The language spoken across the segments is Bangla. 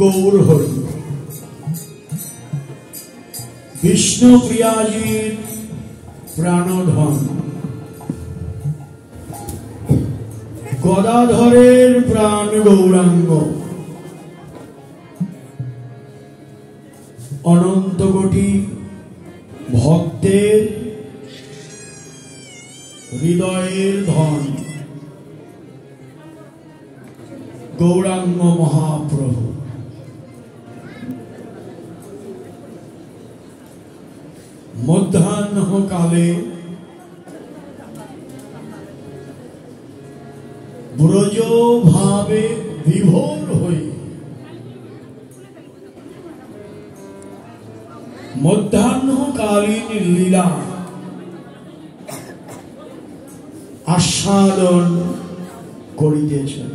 গৌর হরি। বিষ্ণুপ্রিয়াজির প্রাণধন, গদাধরের প্রাণ গৌরাঙ্গ, অনন্ত কোটি ভক্তের হৃদয়ের ধন গৌরাঙ্গ মহাপ্রভু। মধ্যাহ্ন কালে ব্রজ ভাবে বিভোর হয়ে মধ্যাহ্নকালীন লীলা আস্বাদন করিতেছেন।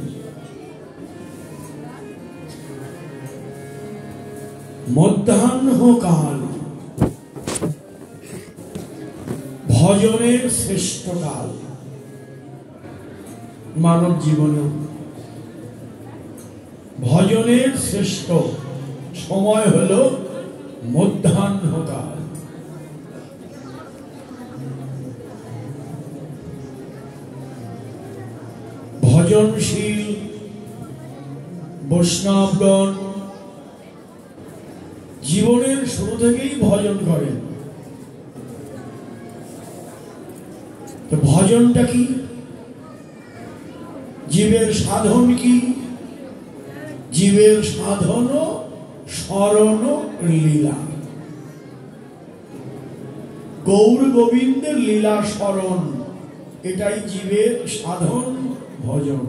মধ্যাহ্নকাল ভজনের শ্রেষ্ঠ কাল। মানব জীবনে ভজনের শ্রেষ্ঠ সময় হল মধ্যাহ্নকাল। ভজনশীল বৈষ্ণবগণ জীবনের শুরু থেকেই ভজন করেন। তো ভজনটা কি? জীবের সাধন কি? জীবের সাধন শরণ লীলা। গৌর গোবিন্দের লীলা শরণ, এটাই জীবের সাধন ভজন।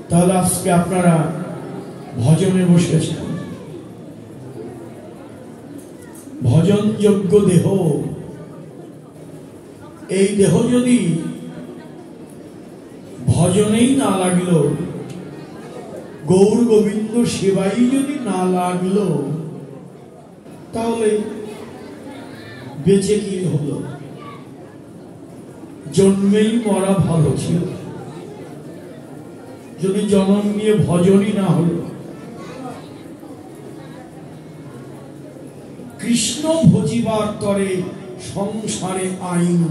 তাহলে আজকে আপনারা ভজনে বসেছেন। ভজনযোগ্য দেহ, এই দেহ যদি ভজনেই না লাগলো, গৌর গোবিন্দ সেবাই যদি না লাগলো, তাহলে বেঁচে কি হলো? জন্মেই মরা ভালো ছিল, যদি জন্ম নিয়ে ভজনই না হলো। কৃষ্ণ ভজিবার তরে সংসারে আইন,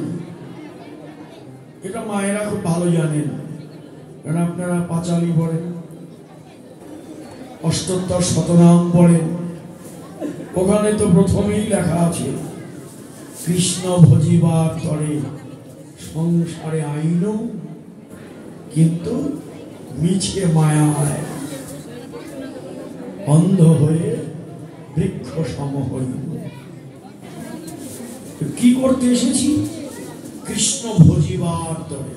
এটা মায়েরা খুব ভালো জানেন, কারণ আপনারা পাঁচালি পড়েন, অষ্টোত্তর শতনাম পড়েন, ওখানে তো প্রথমেই লেখা আছে কৃষ্ণ ভজিবার তরে সংসারে আইন, কিন্তু মিছে মায়ায় অন্ধ হয়ে বৃক্ষ সম হইল। কি করতে এসেছি? কৃষ্ণ ভজিবার তরে।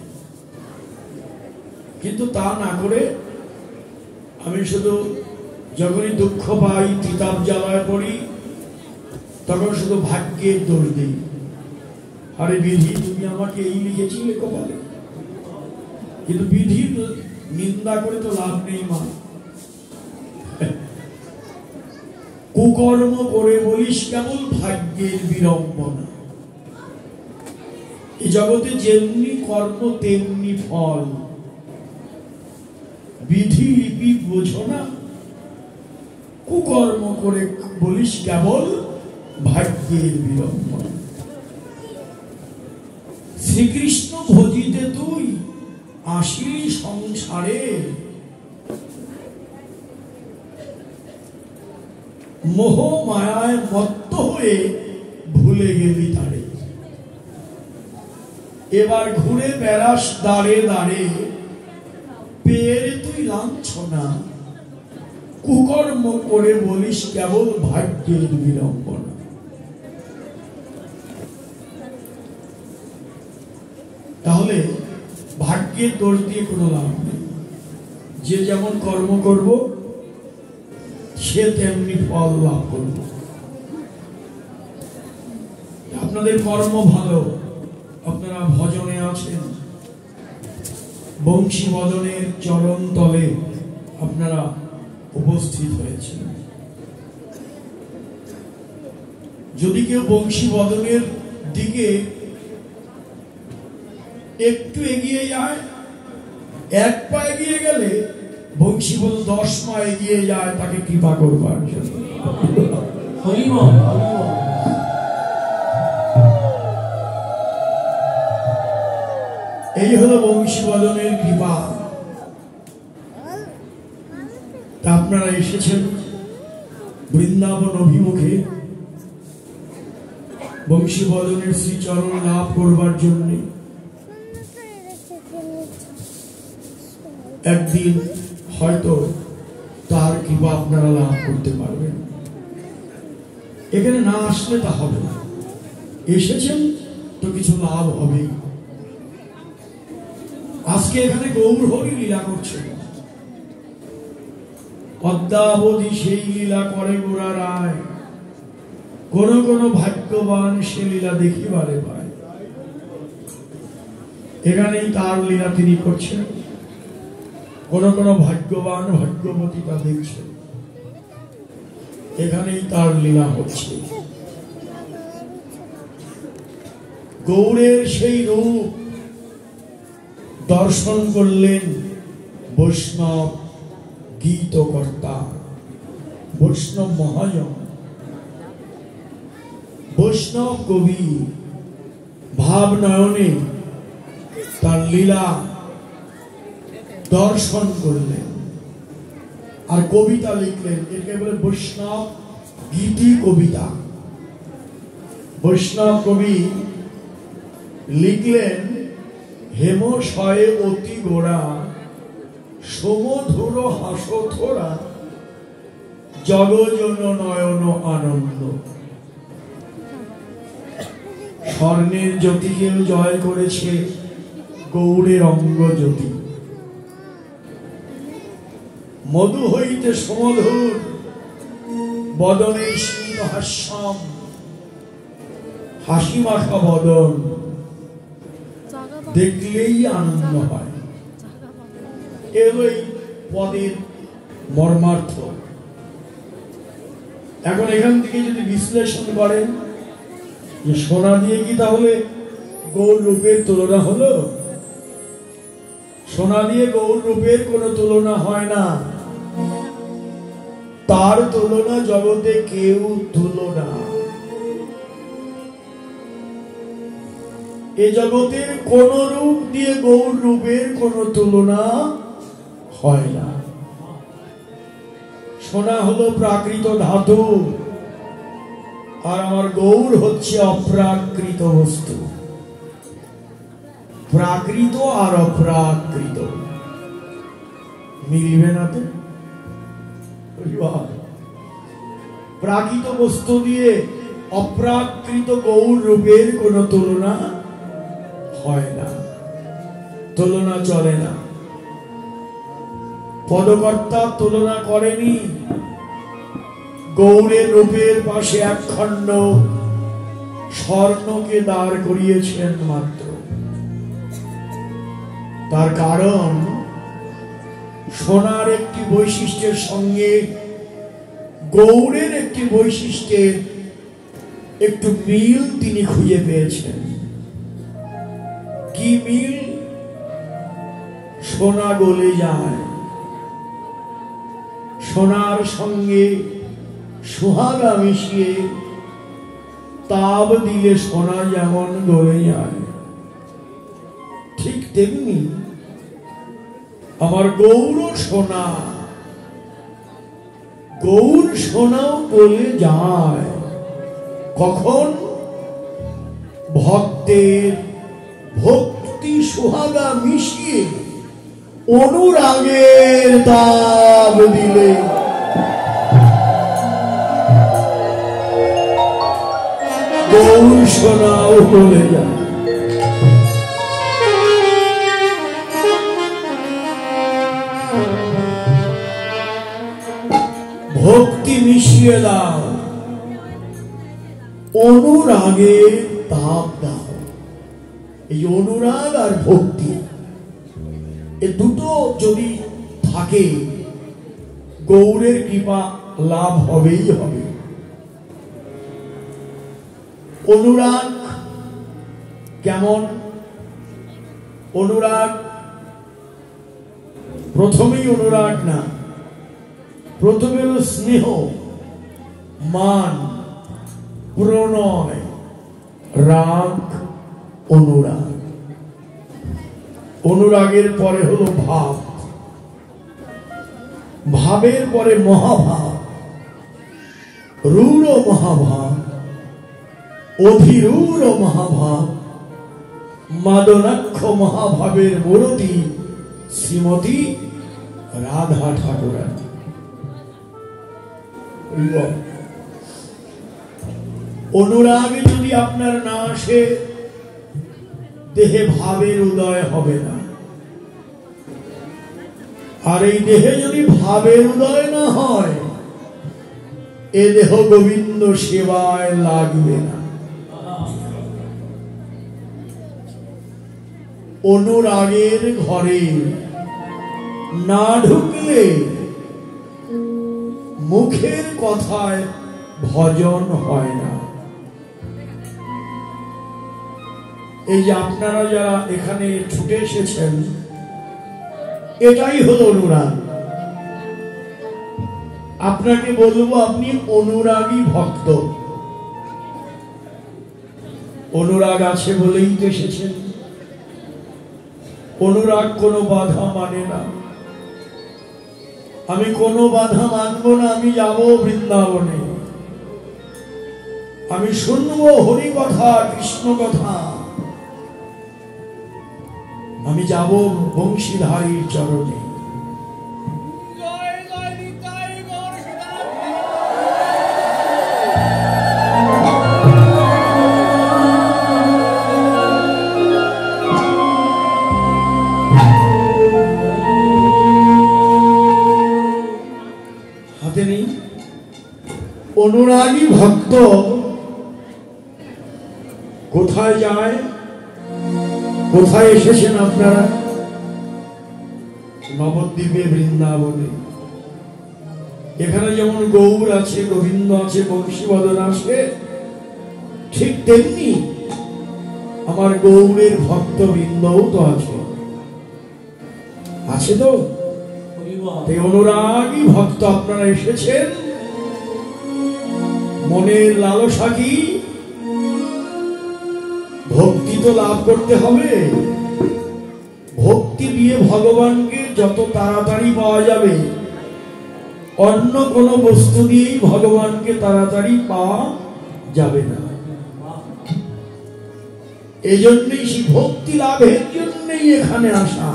কিন্তু তা না করে আমি শুধু যখনই দুঃখ পাই, তিতাব জ্বালায় পড়ি, তখন শুধু ভাগ্যের দোষ দিই। আরে বিধি, তুমি আমাকে এই লিখেছিলে কপালে। কিন্তু বিধির নিন্দা করে তো লাভ নেই মা। কুকর্ম করে বলিস কেবল ভাগ্যের বিড়ম্বনা। এই জগতে যেমনি কর্ম তেমনি ফল। বিধি লিপি বোঝো না, কুকর্ম করে বলিস কেবল ভাগ্যের বিড়ম্বনা। শ্রীকৃষ্ণ ভজিতে তুই আসিলি সংসারে, মোহ মায়ায় মত্ত হয়ে ভুলে গেলি তারে। এবার ঘুরে বেড়াস দাঁড়ে দাঁড়ে, পেয়ে তুই লাঞ্ছনা, কুকর্ম করে বলিস কেবল ভাগ্যের বিড়ম্বনা। তাহলে ভাগ্যের দোষ দিয়ে কোনো লাভ নেই। যে যেমন কর্ম করব, সে তেমনি ফল লাভ করব। আপনাদের কর্ম ভালো, আপনারা ভজনে আছেন, বংশী বদনের চরণ তলে আপনারা উপস্থিত হয়েছেন। যদি কেউ বংশী বদনের দিকে একটু এগিয়ে যায়, এক পা এগিয়ে গেলে বংশী বল 10 মা এগিয়ে যায় তাকে কৃপা করবার জন্য। এই হলো বংশী বদনের কৃপা। তা আপনারা এসেছেন বৃন্দাবন অভিমুখে বংশী বদনের শ্রীচরণ লাভ করবার জন্য। একদিন হয়তো তার কৃপা আপনারা লাভ করতে পারবেন। এখানে না আসলে তা হবে না, এসেছেন তো কিছু লাভ হবে। আজকে এখানে গৌর হরি লীলা করছে, অদ্যাবধি সেই লীলা করে গোরা রায়। কোন কোন ভাগ্যবান সে লীলা দেখিবারে পায়। এখানেই তার লীলা তিনি করছেন। কোন কোন ভাগ্যবান ভাগ্যবতী তা দেখছেন। এখানেই তার লীলা হচ্ছে। গৌরের সেই রূপ দর্শন করলেন বৈষ্ণব গীতকর্তা, বৈষ্ণব মহাজন, বৈষ্ণব কবি ভাব নয়নে তার লীলা দর্শন করলেন আর কবিতা লিখলেন। একে বলে বৈষ্ণব গীতি কবিতা। বৈষ্ণব কবি লিখলেন, হেমশয়ে অতি গোড়া সমধুর হাসথোরা জগজন নয়ন আনন্দ। স্বর্ণের জ্যোতিকেও জয় করেছে গৌরের অঙ্গ জ্যোতি। মধু হইতে সমধুর বদনে স্মিত হাস্যম, হাসি মাখা বদন দেখলেই আনন্দ হয়। এই পদের মর্মার্থ। এখন এখান থেকে যদি বিশ্লেষণ করেন যে সোনা দিয়ে কি তাহলে গৌর রূপের তুলনা হলো? সোনা দিয়ে গৌর রূপের কোনো তুলনা হয় না। তার তুলনা জগতে কেউ তুলনা। এ জগতের কোন রূপ দিয়ে গৌর রূপের কোন তুলনা হয় না। সোনা হলো প্রাকৃত ধাতু, আর আমার গৌর হচ্ছে অপ্রাকৃত বস্তু। প্রাকৃত আর অপ্রাকৃত মিলবে না তো। প্রাকৃত বস্তু দিয়ে অপ্রাকৃত গৌর রূপের কোন তুলনা হয় না, তুলনা চলে না। পদকর্তা তুলনা করেনি। গৌরের রূপের পাশে একখণ্ড স্বর্ণকে দাঁড় করিয়েছেন মাত্র। তার কারণ সোনার একটি বৈশিষ্ট্যের সঙ্গে গৌরের একটি বৈশিষ্ট্যের একটু মিল তিনি খুঁজে পেয়েছেন। কি মিল? সোনা গলে যায়, সোনার সঙ্গে সুহাগা মিশিয়ে তাপ দিলে সোনা যেমন গলে যায়, ঠিক তেমনি আমার গৌর সোনা, গৌর সোনাও গলে যায়। কখন? ভক্তের ভক্তি সুহাগা মিশিয়ে অনুরাগের তাপ দিলে গৌর সোনাও গলে যায়। ভক্তি মিশিয়ে দাও, অনুরাগে তাপ দাও। এই অনুরাগ আর ভক্তি এ দুটো যদি থাকে গৌরের কৃপা লাভ হবেই হবে। অনুরাগ কেমন? অনুরাগ প্রথমেই অনুরাগ না, প্রথমে হলো স্নেহ, মান, প্রণয়, রাগ, অনুরাগ। অনুরাগের পরে হলো ভাব, ভাবের পরে মহাভাব, রূঢ় মহাভাব, অধিরূঢ় মহাভাব, মাদনাক্ষ মহাভাবের মূরতি শ্রীমতী রাধা ঠাকুরানী। অনুরাগে যদি আপনার না আসে, দেহে ভাবের উদয় হবে না। আর এই দেহে যদি ভাবের উদয় না হয়, এ দেহ গোবিন্দ সেবায় লাগবে না। অনুরাগের ঘরে না ঢুকলে মুখের কথায় ভজন হয় না। এই যে আপনারা যারা এখানে ছুটে এসেছেন, এটাই হলো অনুরাগ। আপনাকে বলবো, আপনি অনুরাগী ভক্ত। অনুরাগ আছে বলেই তো এসেছেন। অনুরাগ কোনো বাধা মানে না। আমি কোনো বাধা মানবো না। আমি যাব বৃন্দাবনে, আমি শুনবো হরি কথা, কৃষ্ণ কথা, আমি যাব বংশীধারীর চরণে। হাতে নেই অনুরাগী ভক্ত কোথায় যায়? কোথায় এসেছেন আপনারা? নবদ্বীপে, বৃন্দাবনে। এখানে যেমন গৌর আছে, গোবিন্দ আছে, বংশীবদন আছে, ঠিক তেমনি আমার গৌরের ভক্ত বৃন্দও তো আছে। আছে তো? এই অনুরাগী ভক্ত আপনারা এসেছেন। মনের লালসা কি? ভক্তি তো লাভ করতে হবে। ভক্তি দিয়ে ভগবানকে যত তাড়াতাড়ি পাওয়া যাবে, অন্য কোন বস্তু দিয়েই ভগবানকে তাড়াতাড়ি পাওয়া যাবে না। এই জন্যই ভক্তি লাভের জন্যই এখানে আসা।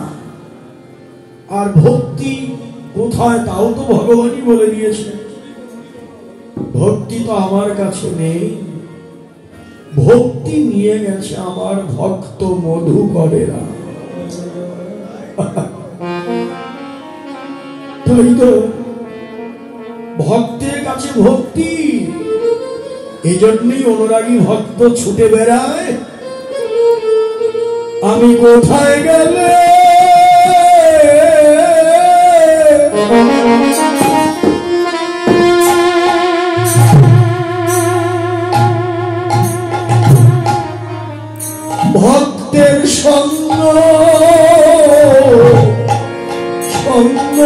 আর ভক্তি কোথায় তাও তো ভগবানই বলে দিয়েছে। ভক্তি তো আমার কাছে নেই, ভক্তি নিয়ে গেছে আমার ভক্ত মধুকরেরা। তাই তো ভক্তের কাছে ভক্তি। এই জন্যই অনুরাগী ভক্ত ছুটে বেড়ায়, আমি কোথায় গেলে ভক্তের সঙ্গ সঙ্গ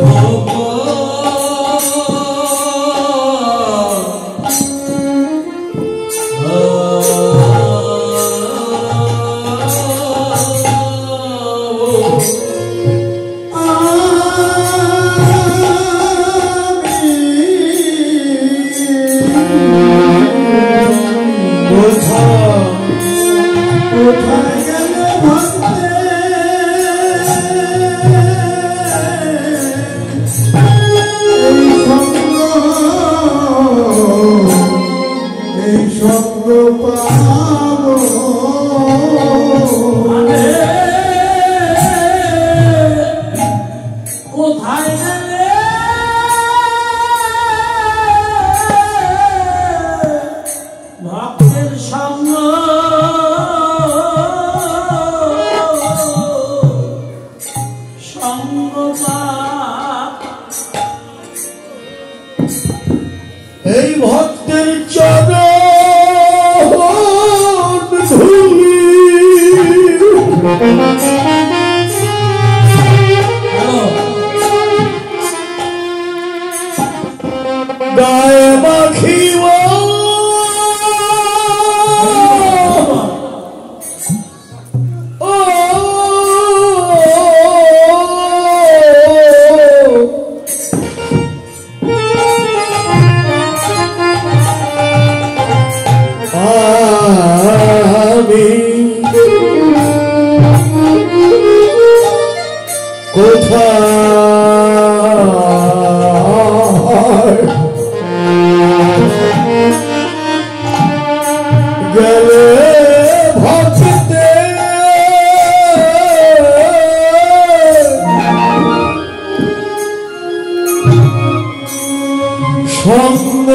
Oh এই ভক্তের চরণ ধুলি গায়ে মাখিব গেলে ভক্তে সঙ্গ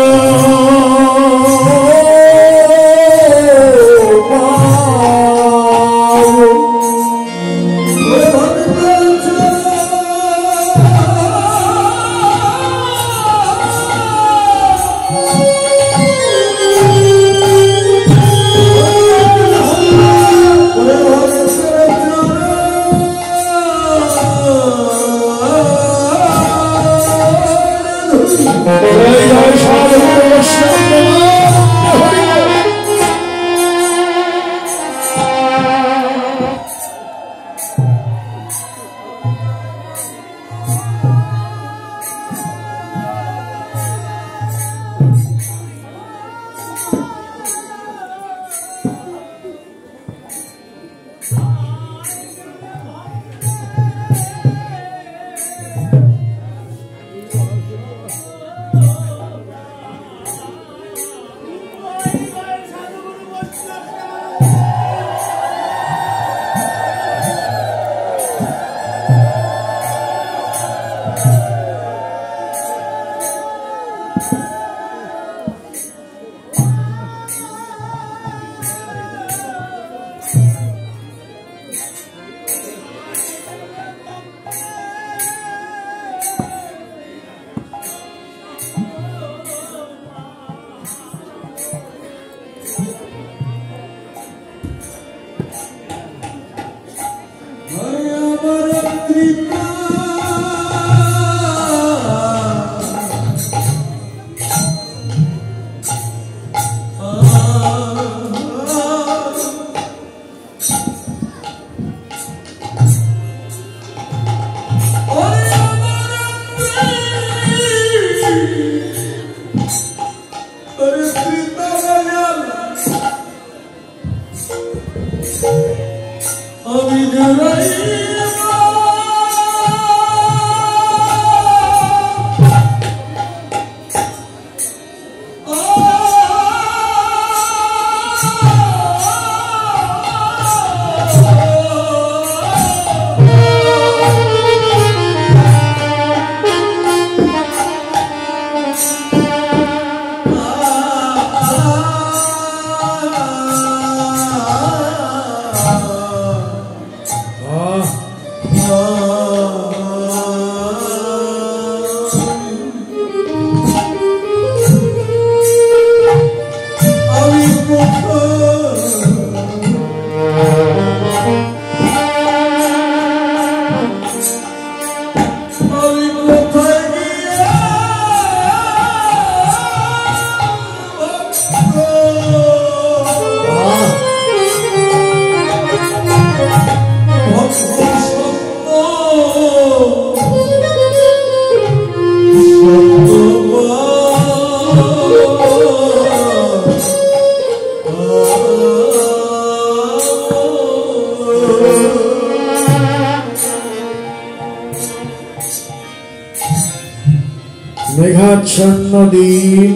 মেঘাচ্ছন্ন দিন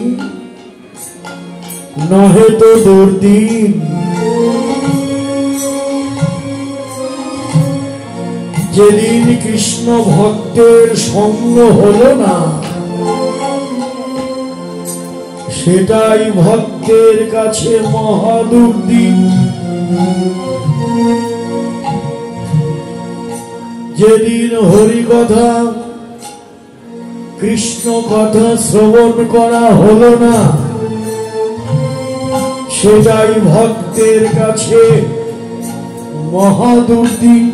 নহে তো দুর্দিন, যেদিন কৃষ্ণ ভক্তের সঙ্গ হলো না, সেটাই ভক্তের কাছে মহা দুর্দিন। যেদিন হরি কথা কৃষ্ণ কথা শ্রবণ করা হলো না, সেটাই ভক্তের কাছে মহাদুর্দিন।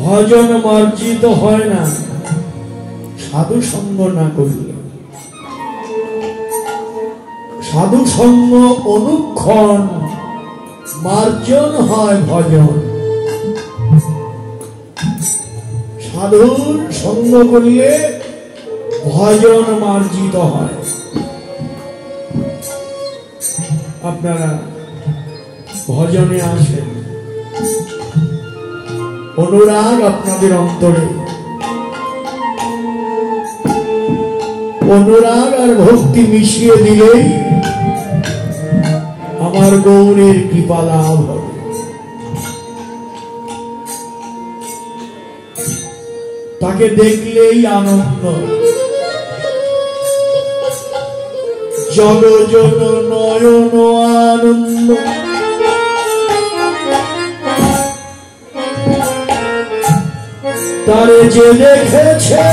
ভজন মার্জিত হয় না সাধু সঙ্গ না করলে। সাধু সঙ্গ অনুক্ষণ মার্জন হয় ভজন। সাধুর সঙ্গ করলে ভজন মার্জিত হয়। আপনারা ভজনে আসেন, অনুরাগ আপনাদের অন্তরে, অনুরাগ আর ভক্তি মিশিয়ে দিলেই আমার গৌরের কৃপা লাভ হবে। তাকে দেখলেই আনন্দ, জন জন নয়ন আনন্দ। তারে যে দেখেছে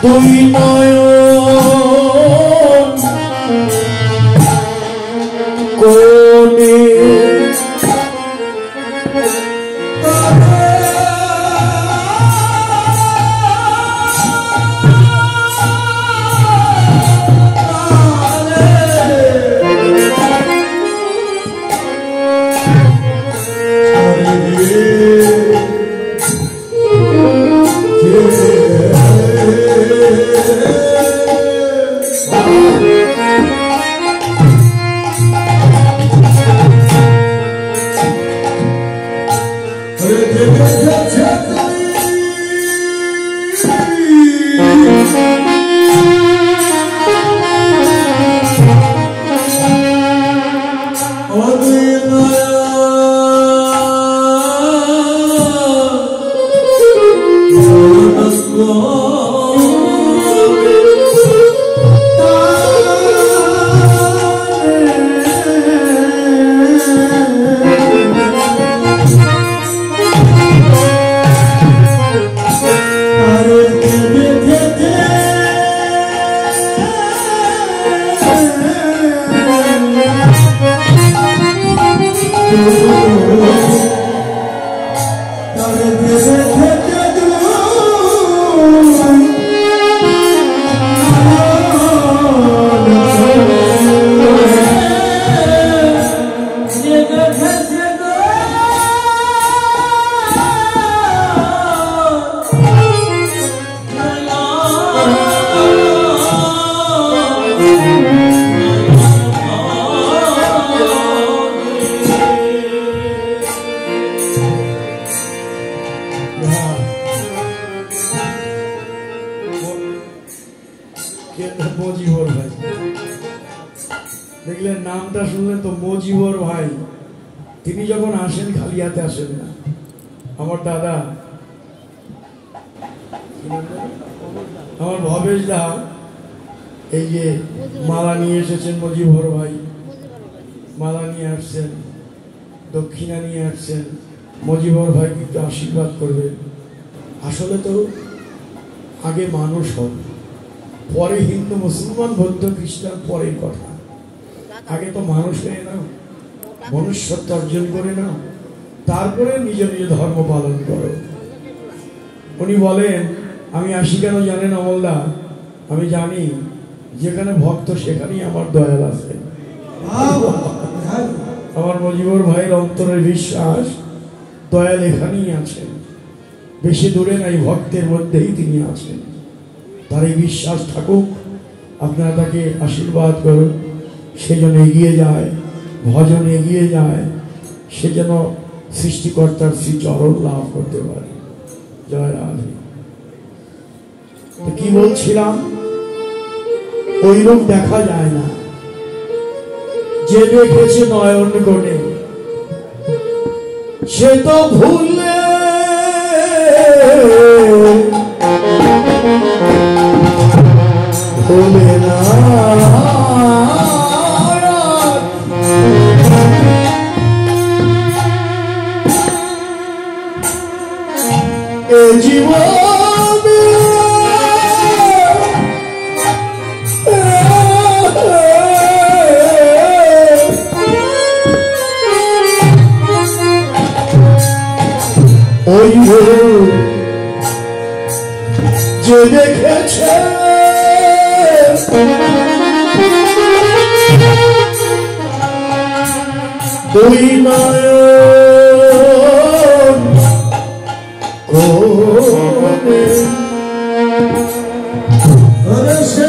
দুই নয়ন কোণে দেখলেন নামটা শুনলেন তো, মজিবর ভাই। তিনি যখন আসেন খালি হাতে আসেন না। আমার দাদা, আমার ভবেশ দা এই যে মালা নিয়ে এসেছেন, মজিবর ভাই মালা নিয়ে আসছেন, দক্ষিণা নিয়ে আসছেন। মজিবর ভাই কিন্তু আশীর্বাদ করবেন। আসলে তো আগে মানুষ হন, পরে হিন্দু মুসলমান বৌদ্ধ খ্রিস্টান পরের কথা। আগে তো মানুষ হয়ে নাও, মনুষ্যত্ব অর্জন করে নাও, তারপরে নিজ নিজ ধর্ম পালন করো। উনি বলেন, আমি আসি কেন জানেন অমলদা? আমি জানি যেখানে ভক্ত সেখানেই আমার দয়াল আছে। আমার মজিবর ভাইয়ের অন্তরের বিশ্বাস দয়াল এখানেই আছেন, বেশি দূরে নাই, ভক্তের মধ্যেই তিনি আছেন। তার এই বিশ্বাস থাকুক, আপনারা তাকে আশীর্বাদ করুন, সে যেন এগিয়ে যায়, ভজন এগিয়ে যায়, সে যেন সৃষ্টিকর্তার শ্রীচরণ লাভ করতে পারে। জয় রাধে। কি বলছিলাম? ওই রূপ দেখা যায় না, যে দেখেছে নয়ন কোণে সে তো ভুলে ভোলে না এ জীবন ওই যে দেখেছে দুই নয়ন কোণে সে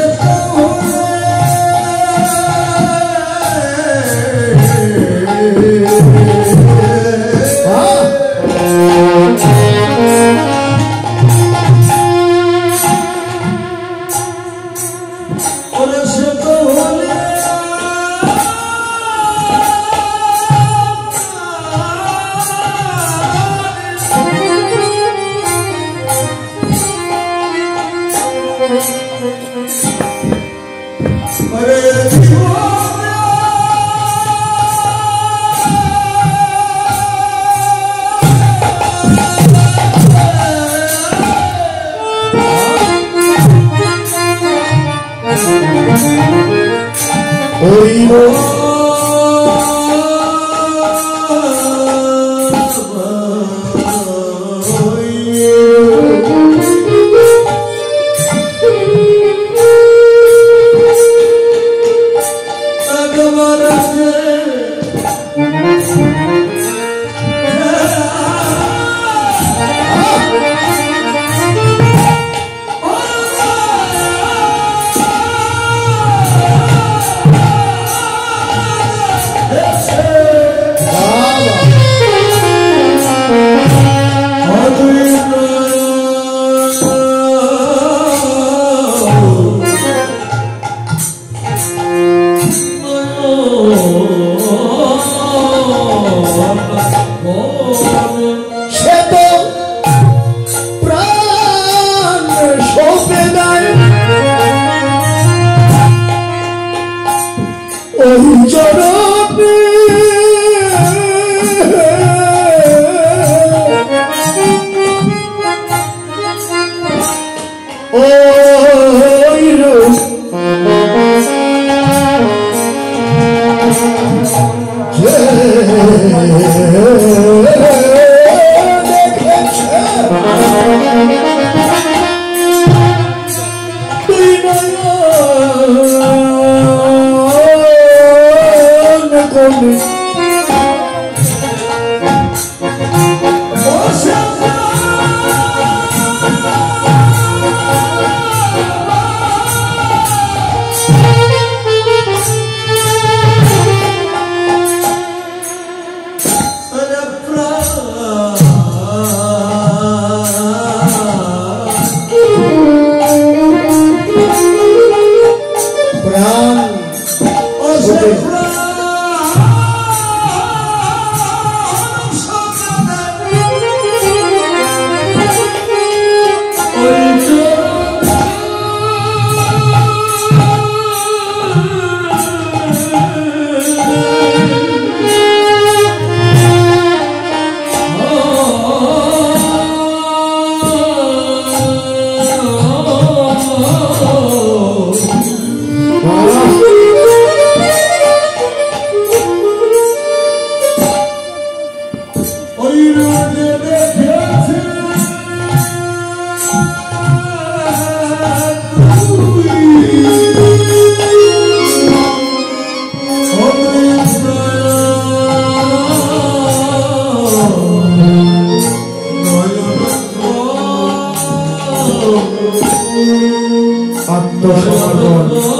আত্মসমর্পণ